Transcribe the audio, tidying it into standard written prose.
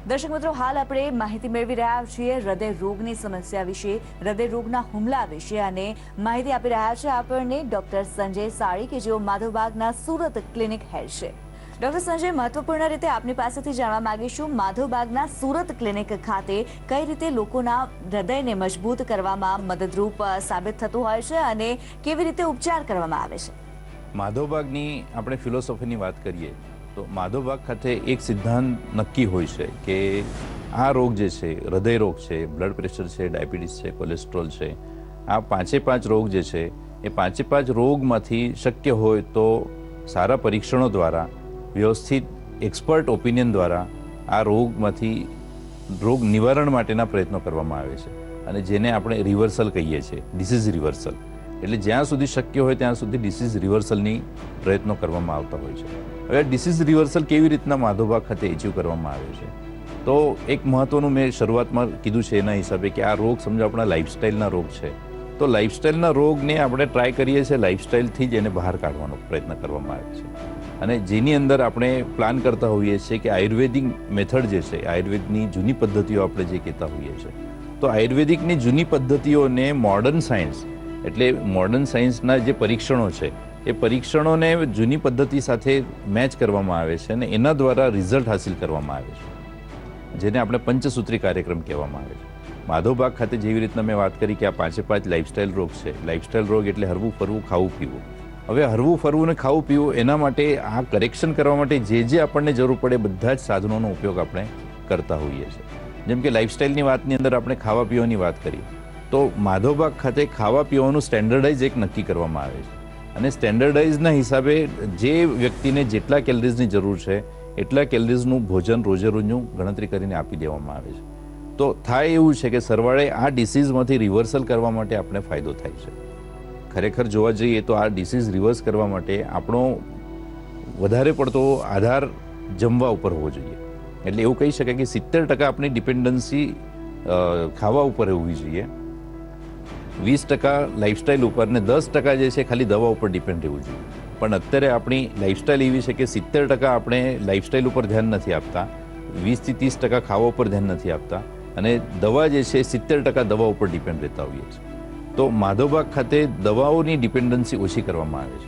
દર્શક મિત્રો, હાલ આપણે માહિતી મેળવી રહ્યા છીએ હૃદય રોગની સમસ્યા વિશે, હૃદય રોગના હુમલા વિશે, અને માહિતી આપી રહ્યા છે આપણને ડોક્ટર સંજય સાળી, કે જેઓ માધવબાગના સુરત ક્લિનિક હેડ છે. ડોક્ટર સંજય, મહત્વપૂર્ણ રીતે આપની પાસેથી જાણવા માંગીશું, માધવબાગના સુરત ક્લિનિક ખાતે કઈ રીતે લોકોના હૃદયને મજબૂત કરવામાં મદદરૂપ સાબિત થતું હોય છે અને કેવી રીતે ઉપચાર કરવામાં આવે છે? માધવબાગની આપણે ફિલોસોફીની વાત કરીએ તો માધવબાગ ખાતે એક સિદ્ધાંત નક્કી હોય છે કે આ રોગ જે છે, હૃદય રોગ છે, બ્લડ પ્રેશર છે, ડાયાબિટીસ છે, કોલેસ્ટ્રોલ છે, આ પાંચ રોગ જે છે એ પાંચ રોગમાંથી શક્ય હોય તો સારા પરીક્ષણો દ્વારા, વ્યવસ્થિત એક્સપર્ટ ઓપિનિયન દ્વારા આ રોગમાંથી રોગ નિવારણ માટેના પ્રયત્નો કરવામાં આવે છે, અને જેને આપણે રિવર્સલ કહીએ છીએ, ડિસીઝ રિવર્સલ. એટલે જ્યાં સુધી શક્ય હોય ત્યાં સુધી ડિસીઝ રિવર્સલની પ્રયત્નો કરવામાં આવતા હોય છે. હવે ડિસીઝ રિવર્સલ કેવી રીતના માધવબાગ ખાતે એચીવ કરવામાં આવે છે, તો એક મહત્વનું મેં શરૂઆતમાં કીધું છે એના હિસાબે કે આ રોગ સમજો આપણા લાઇફસ્ટાઇલના રોગ છે, તો લાઇફસ્ટાઇલના રોગને આપણે ટ્રાય કરીએ છીએ લાઇફસ્ટાઇલથી જ એને બહાર કાઢવાનો પ્રયત્ન કરવામાં આવે છે, અને જેની અંદર આપણે પ્લાન કરતા હોઈએ છીએ કે આયુર્વેદિક મેથડ જે છે, આયુર્વેદની જૂની પદ્ધતિઓ આપણે જે કહેતા હોઈએ છીએ, તો આયુર્વેદિકની જૂની પદ્ધતિઓને મોડર્ન સાયન્સ, એટલે મોડર્ન સાયન્સના જે પરીક્ષણો છે એ પરીક્ષણોને જૂની પદ્ધતિ સાથે મેચ કરવામાં આવે છે અને એના દ્વારા રિઝલ્ટ હાંસિલ કરવામાં આવે છે, જેને આપણે પંચસૂત્રી કાર્યક્રમ કહેવામાં આવે છે. માધવબાગ ખાતે જેવી રીતના મેં વાત કરી કે આ પાંચ લાઇફસ્ટાઇલ રોગ છે. લાઇફસ્ટાઇલ રોગ એટલે હરવું ફરવું, ખાવું પીવું. હવે હરવું ફરવું ને ખાવું પીવું, એના માટે આ કરેક્શન કરવા માટે જે આપણને જરૂર પડે બધા જ સાધનોનો ઉપયોગ આપણે કરતા હોઈએ છીએ. જેમ કે લાઇફસ્ટાઇલની વાતની અંદર આપણે ખાવા પીવાની વાત કરી, તો માધવબાગ ખાતે ખાવા પીવાનું સ્ટેન્ડર્ડાઇઝ એક નક્કી કરવામાં આવે છે, અને સ્ટેન્ડર્ડાઇઝના હિસાબે જે વ્યક્તિને જેટલા કેલરીઝની જરૂર છે એટલા કેલરીઝનું ભોજન રોજનું ગણતરી કરીને આપી દેવામાં આવે છે. તો થાય એવું છે કે સરવાળે આ ડિસીઝમાંથી રિવર્સલ કરવા માટે આપણે ફાયદો થાય છે. ખરેખર જોવા જઈએ તો આ ડિસીઝ રિવર્સ કરવા માટે આપણો વધારે પડતો આધાર જમવા ઉપર હોવો જોઈએ. એટલે એવું કહી શકાય કે 70% આપણી ડિપેન્ડન્સી ખાવા ઉપર હોવી જોઈએ, 20% લાઇફસ્ટાઇલ ઉપર, ને 10% જે છે ખાલી દવા ઉપર ડિપેન્ડ રહેવું જોઈએ. પણ અત્યારે આપણી લાઇફસ્ટાઇલ એવી છે કે 70% આપણે લાઇફસ્ટાઇલ ઉપર ધ્યાન નથી આપતા, 20 થી 30% ખાવા ઉપર ધ્યાન નથી આપતા, અને દવા જે છે 70% દવા ઉપર ડિપેન્ડ રહેતા હોઈએ છીએ. તો માધવબાગ ખાતે દવાઓની ડિપેન્ડન્સી ઓછી કરવામાં આવે છે.